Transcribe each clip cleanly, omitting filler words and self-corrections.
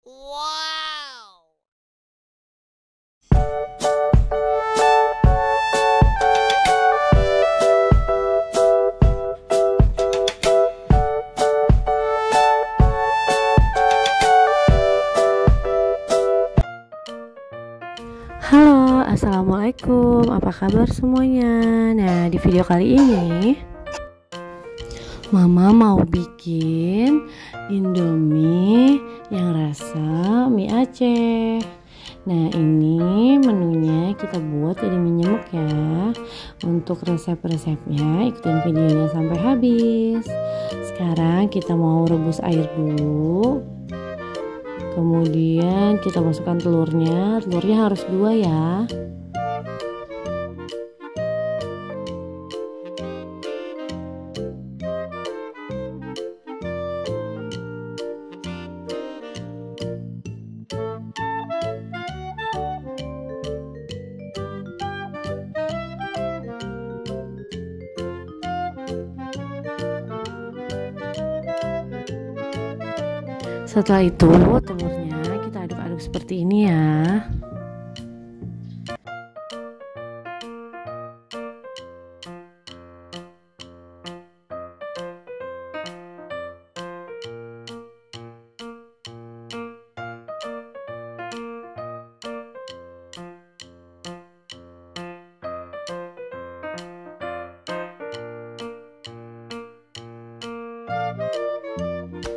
Wow. Halo, assalamualaikum. Apa kabar semuanya? Nah, di video kali ini Mama mau bikin Indomie yang rasa mie Aceh. Nah, ini menunya kita buat jadi mie nyemek ya. Untuk resep-resepnya ikutin videonya sampai habis. Sekarang kita mau rebus air dulu. Kemudian kita masukkan telurnya harus 2 ya. Setelah itu telurnya kita aduk-aduk seperti ini ya.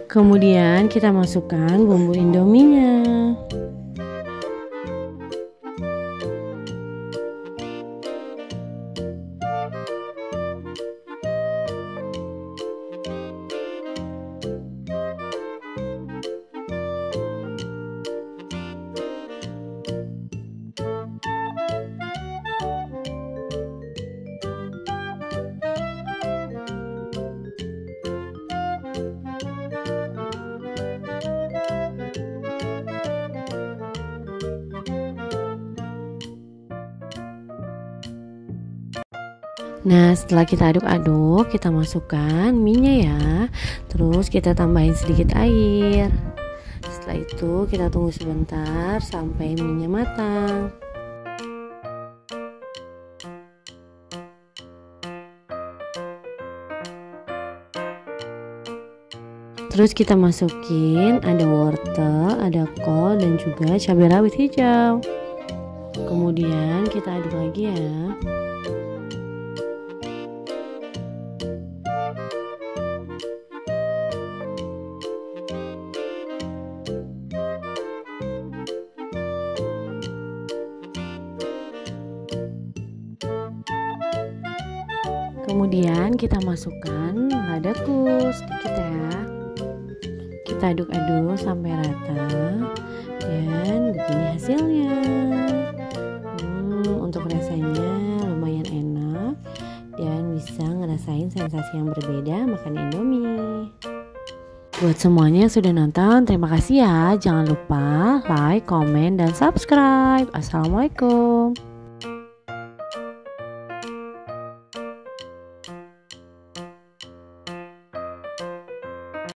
Kemudian kita masukkan bumbu indominya. Nah, setelah kita aduk-aduk, kita masukkan mie-nya ya. Terus kita tambahin sedikit air. Setelah itu kita tunggu sebentar sampai mie-nya matang. Terus kita masukin ada wortel, ada kol dan juga cabai rawit hijau. Kemudian kita aduk lagi ya. Kemudian kita masukkan ladaku sedikit ya. Kita aduk-aduk sampai rata dan begini hasilnya. Untuk rasanya lumayan enak dan bisa ngerasain sensasi yang berbeda makan Indomie. Buat semuanya yang sudah nonton, terima kasih ya. Jangan lupa like, komen, dan subscribe. Assalamualaikum.